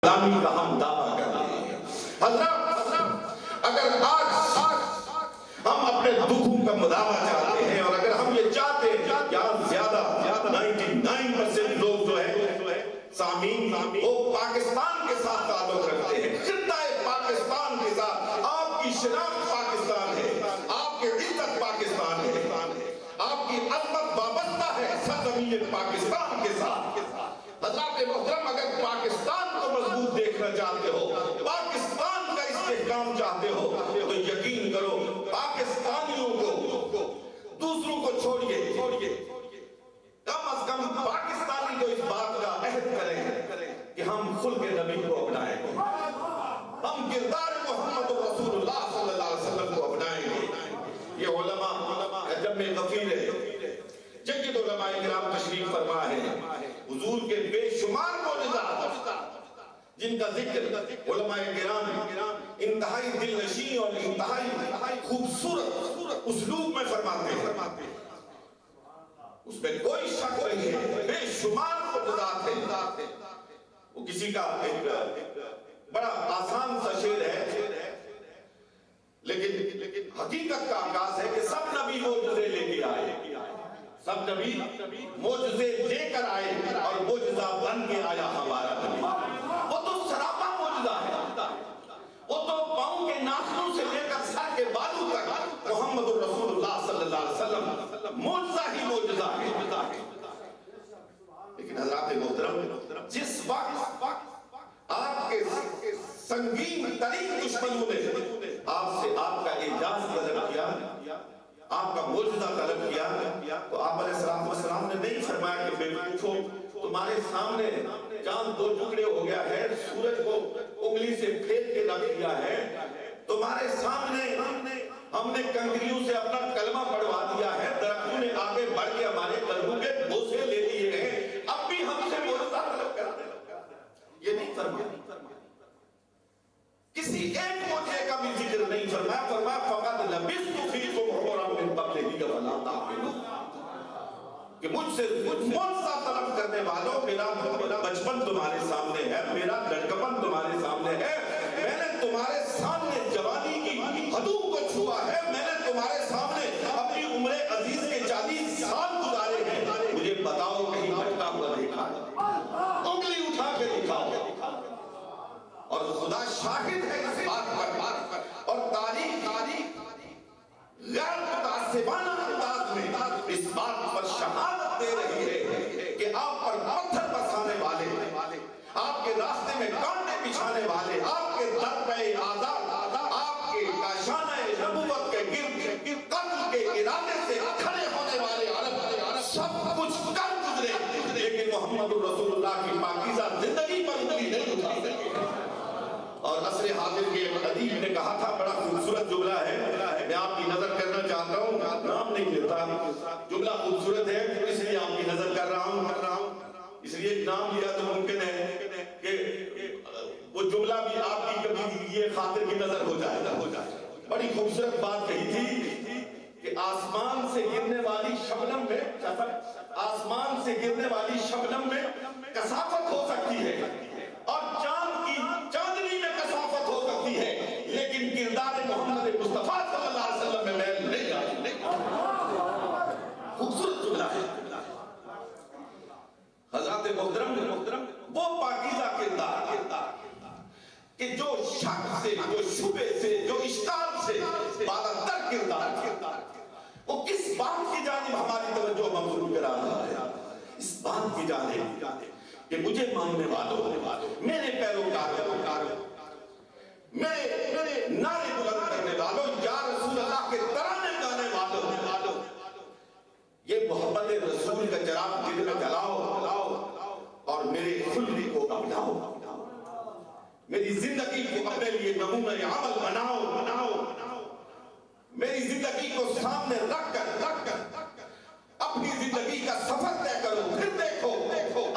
غلامی کا ہم دعویٰ کر رہے ہیں۔ حضرات اگر آج ہم اپنے دکھوں کا مداوع چاہتے ہیں اور اگر ہم یہ چاہتے ہیں کہ زیادہ 99% لوگ جو ہے سامعین وہ پاکستان کے ساتھ تعلق رکھتے ہیں، خطہ پاکستان کے ساتھ، آپ کی شناخت پاکستان ہے، آپ کی عزت پاکستان ہے، آپ کی عظمت وابستہ ہے سرزمین پاکستان کے ساتھ۔ حضرات محترم اگر پاکستان کو مضبوط دیکھنا چاہتے ہو، پاکستان کا استحکام چاہتے ہو تو یقین کرو پاکستانیوں کو دوسروں کو چھوڑیے، کم از کم پاکستانی کو اس بات کا عہد کریں کہ ہم خلق نبی کو اپنائیں گے، ہم کردار محمد رسول اللہ صلی اللہ علیہ وسلم کو اپنائیں گے۔ یہ علماء جب غفیر ہے، جنگید علماء کرام تشریف فرما ہے، حضور کے بے شمار معجزات جن کا ذکر علماء کرام انتہائی دل نشین اور انتہائی خوبصورت اسلوب میں فرماتے ہیں، اس میں کوئی شک نہیں ہے، بے شمار معجزات ہیں۔ وہ کسی کا ایک بڑا آسان سا شعر ہے، لیکن حقیقت کا آغاز ہے کہ سب نبی معجزے لے کے آئے، سب نبی معجزے لے کر آئے اور معجزہ بن کے آیا ہمارا نبی۔ وہ تو سراپا معجزہ ہے، وہ تو پاؤں کے ناخنوں سے لے کر سر کے بالوں تک محمد رسول اللہ صلی اللہ علیہ وسلم معجزہ ہی معجزہ ہے۔ لیکن حضرات محترم جس وقت آپ کے سنگین ترین دشمنوں نے آپ کا اعجاز طلب کیا، آپ کا معجزہ طلب کیا، تو آپ علیہ السلام نے نہیں فرمایا کہ بے وقوفو تمہارے سامنے چاند دو ٹکڑے ہو گیا ہے، سورج کو انگلی سے پھیر کے رکھ دیا ہے، تمہارے سامنے ہم نے کنکریوں سے اپنا کلمہ پڑھوا دیا ہے، درختوں نے آگے بڑھ کے ہمارے قلبوں کے بوسے لے لیے ہیں، اب بھی ہم سے معجزہ طلب کرتے ہیں۔ یہ نہیں فرمایا، کسی ایک معجزے کا بھی ذکر نہیں فرمایا، فرمایا فقط لبثت فیکم عمرا من قبلہ فلا تعقلون، کہ مجھ سے معجزہ طلب کرنے والوں میرا بچپن تمہارے سامنے ہے، میرا لڑکپن تمہارے سامنے ہے، میں نے تمہارے سامنے جوانی کی حدود کو چھوا ہے، میں نے تمہارے سامنے اپنی عمر عزیز کے 40 سال گزارے ہیں، مجھے بتاؤ کہیں بھٹکا ہوا دیکھا، انگلی اٹھا کے دکھاؤ۔ اور خدا شاہد ہے اس بات پر، اور تاریخ غیر متعصبانہ انداز میں اس بات پر شہادت دے رہی ہے کہ آپ پر پتھر برسانے والے، آپ کے راستے میں کانٹے بچھانے والے، آپ کے در پہ آزاد، آپ کے کاشانہ نبوت کے گرد قتل کے ارادے سے کھڑے ہونے والے عرب سب کچھ کر گزرے، لیکن محمد رسول اللہ کی پاکیزہ زندگی پر انگلی نہیں اٹھا سکے۔ اور عصر حاضر کے ایک ادیب نے کہا تھا، بڑا خوبصورت جملہ ہے، میں آپ کی نظر کرنا چاہتا ہوں، نام نہیں لیتا، جملہ خوبصورت ہے اس لیے آپ کی نظر کر رہا ہوں، اس لیے نام لیا تو ممکن ہے کہ وہ جملہ بھی آپ کی کبھی یہ خاطر کی نظر ہو جائے۔ بڑی خوبصورت بات کہی تھی کہ آسمان سے گرنے والی شبنم میں، آسمان سے گرنے والی شبنم میں کثافت ہو سکتی ہے اور چاندنی میں کثافت ہو سکتی ہے، لیکن کردار محمد مصطفیٰ صلی اللہ علیہ وسلم میں میل نہیں آتی۔ خوبصورت جملہ ہے حضرات محترم، وہ پاکیزہ کردار کہ جو شک سے، جو شبہ سے، جو اشکال سے بالاتر کردار، وہ کس بات کی جانب ہماری توجہ مبذول کرا رہا ہے؟ اس بات کی جانب کہ مجھے ماننے والوں، میرے پیروکاروں، میرے نعرے بلند کرنے والوں، یا رسول اللہ کے ترانے گانے والوں، یہ محبت رسول کا چراغ دل میں جلاؤ اور میرے خلق کو اپناؤ، میری زندگی کو اپنے لیے نمونہ عمل بناؤ، میری زندگی کو سامنے رکھ کر اپنی زندگی کا سفر طے کرو، پھر دیکھو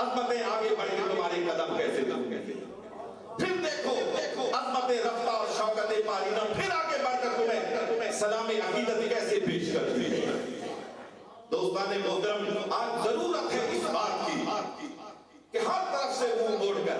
عظمتیں آگے بڑھ کے تمہارے قدم کیسے دیں، پھر دیکھو عظمتیں رفتہ اور شوکت پارینہ پھر آگے بڑھ کر تمہیں سلام عقیدت کیسے پیش کرتی ہے۔ دوستان محترم، آج ضرورت ہے اس بات کی کہ ہر طرف سے منہ موڑ کر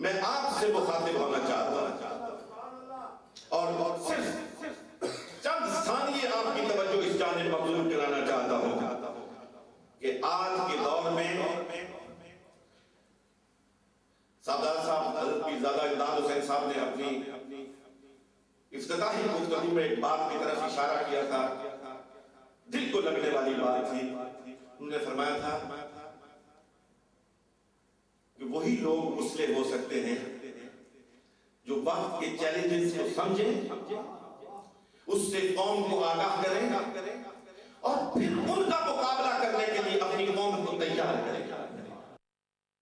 میں آپ سے مخاطب ہونا چاہتا ہوں اور صرف چند ثانیے آپ کی توجہ اس جانب مبذول کرانا چاہتا ہوں کہ آج کے دور میں سردار صاحب حضرت پیرزادہ امداد حسین صاحب نے اپنی افتتاحی گفتگو میں ایک بات کی طرف اشارہ کیا تھا، دل کو لگنے والی بات تھی۔ انہوں نے فرمایا تھا کہ وہی لوگ مصلح ہو سکتے ہیں جو وقت کے چیلنجز کو سمجھیں، اس سے قوم کو آگاہ کریں اور پھر ان کا مقابلہ کرنے کے لیے اپنی قوم کو تیار کریں۔